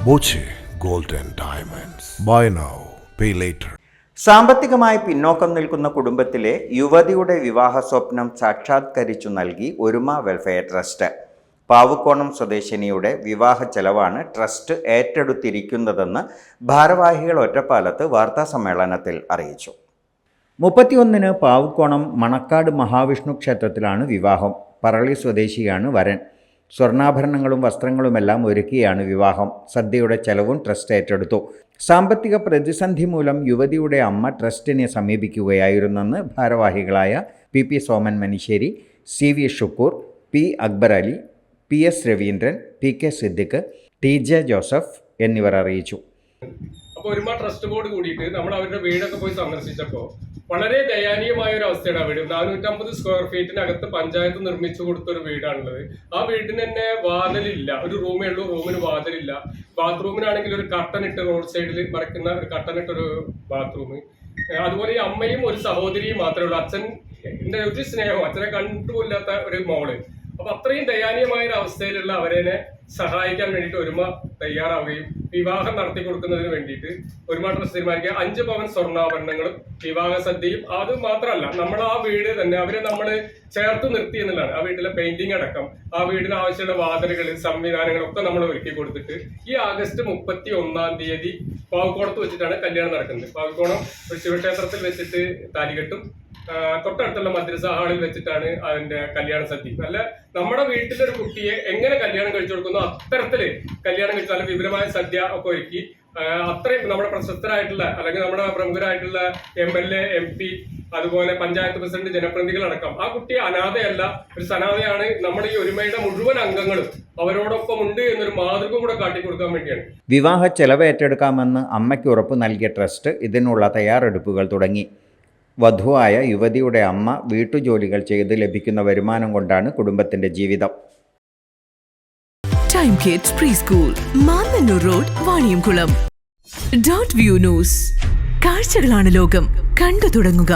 Boche gold and diamonds. Buy now pay later. സാമ്പത്തികമായി പിന്നോക്കം നിൽക്കുന്ന കുടുംബത്തിലെ യുവതിയുടെ വിവാഹ സ്വപ്നം സാക്ഷാത്കരിച്ചു നൽകി ഒരുമ വെൽഫെയർ ട്രസ്റ്റ്. പാവുക്കോണം സ്വദേശിനിയുടെ വിവാഹ ചെലവാണ് ട്രസ്റ്റ് ഏറ്റെടുത്തിരിക്കുന്നതെന്ന് ഭാരവാഹികൾ ഒറ്റപ്പാലത്ത് വാർത്താസമ്മേളനത്തിൽ അറിയിച്ചു. 31-ന് പാവുക്കോണം മണക്കാട് മഹാവിഷ്ണു ക്ഷേത്രത്തിലാണ് വിവാഹം. പറളി സ്വദേശിയാണ് വരൻ. സ്വർണ്ണാഭരണങ്ങളും വസ്ത്രങ്ങളുമെല്ലാം ഒരുക്കിയാണ് വിവാഹം. സദ്യയുടെ ചെലവും ട്രസ്റ്റ് ഏറ്റെടുത്തു. സാമ്പത്തിക പ്രതിസന്ധി മൂലം യുവതിയുടെ അമ്മ ട്രസ്റ്റിനെ സമീപിക്കുകയായിരുന്നെന്ന് ഭാരവാഹികളായ PP Soman Manisseri, CV Shukkur, P Akbar Ali, PS Raveendran, PK Siddique, TJ Joseph എന്നിവർ അറിയിച്ചു. അപ്പോൾ ഒരുമ ട്രസ്റ്റ് ബോർഡ് കൂടിയിട്ട് നമ്മൾ അവരുടെ വീടൊക്കെ പോയി സന്ദർശിച്ചപ്പോൾ വളരെ ദയനീയമായ ഒരു അവസ്ഥയാണ് ആ വീട്. 450 സ്ക്വയർ ഫീറ്റിനകത്ത് പഞ്ചായത്ത് നിർമ്മിച്ചു കൊടുത്തൊരു വീടാണുള്ളത്. ആ വീടിന് തന്നെ വാതിലില്ല, ഒരു റൂമേ ഉള്ളൂ, റൂമിന് വാതിലില്ല. ബാത്റൂമിനാണെങ്കിൽ ഒരു കട്ടനിട്ട് റോഡ് സൈഡിൽ മറക്കുന്ന ഒരു കട്ടനിട്ടൊരു ബാത്റൂം. അതുപോലെ ഈ അമ്മയും ഒരു സഹോദരിയും മാത്രമേ ഉള്ളൂ. അച്ഛൻ്റെ ഒരു സ്നേഹം, അച്ഛനെ കണ്ടുപോലാത്ത ഒരു മോള്. അപ്പൊ അത്രയും ദയനീയമായ ഒരു അവസ്ഥയിലുള്ള അവരെ സഹായിക്കാൻ വേണ്ടിയിട്ട് ഒരുമ തയ്യാറാവുകയും വിവാഹം നടത്തി കൊടുക്കുന്നതിന് വേണ്ടിയിട്ട് ഒരുമ ട്രസ്റ്റ് തീരുമാനിക്കുക. 5 പവൻ സ്വർണ്ണാഭരണങ്ങളും വിവാഹ സദ്യയും. അത് മാത്രമല്ല, നമ്മൾ ആ വീട് തന്നെ അവരെ നമ്മൾ ചേർത്ത് നിർത്തി എന്നുള്ളതാണ്. ആ വീട്ടിലെ പെയിന്റിംഗ് അടക്കം, ആ വീടിന് ആവശ്യമുള്ള വാതിലുകൾ, സംവിധാനങ്ങളൊക്കെ നമ്മൾ ഒരുക്കി കൊടുത്തിട്ട് ഈ ആഗസ്റ്റ് 31-ാം തീയതി പാവക്കോണത്ത് വെച്ചിട്ടാണ് കല്യാണം നടക്കുന്നത്. പാവക്കോണം ഒരു ശിവക്ഷേത്രത്തിൽ വെച്ചിട്ട് താലികെട്ടും തൊട്ടടുത്തുള്ള മദ്രസ ഹാളിൽ വെച്ചിട്ടാണ് അതിന്റെ കല്യാണ സദ്യ. അല്ല, നമ്മുടെ വീട്ടിലൊരു കുട്ടിയെ എങ്ങനെ കല്യാണം കഴിച്ചു കൊടുക്കുന്നു അത്തരത്തില് കല്യാണം കഴിച്ചു നല്ല വിപുലമായ സദ്യ ഒക്കെ ഒരുക്കി അത്രയും നമ്മുടെ പ്രശസ്തരായിട്ടുള്ള അല്ലെങ്കിൽ നമ്മുടെ പ്രമുഖരായിട്ടുള്ള MLA, MP, അതുപോലെ പഞ്ചായത്ത് പ്രസിഡന്റ്, ജനപ്രതിനിധികളടക്കം ആ കുട്ടിയെ അനാഥയല്ല, ഒരു സനാഥയാണ്. നമ്മുടെ ഈ ഒരുമയുടെ മുഴുവൻ അംഗങ്ങളും അവരോടൊപ്പം ഉണ്ട് എന്നൊരു മാതൃക കൂടെ കാട്ടിക്കൊടുക്കാൻ വേണ്ടിയാണ്. വിവാഹ ചെലവ് ഏറ്റെടുക്കാമെന്ന് അമ്മയ്ക്ക് ഉറപ്പ് നൽകിയ ട്രസ്റ്റ് ഇതിനുള്ള തയ്യാറെടുപ്പുകൾ തുടങ്ങി. വധുവായ യുവതിയുടെ അമ്മ വീട്ടുജോലികൾ ചെയ്ത് ലഭിക്കുന്ന വരുമാനം കൊണ്ടാണ് കുടുംബത്തിന്റെ ജീവിതം. Time kids pre school, Mannannur road, Vaniyamkulam. .View news. കാഴ്ചകളാണ് ലോകം, കണ്ടു തുടങ്ങുക.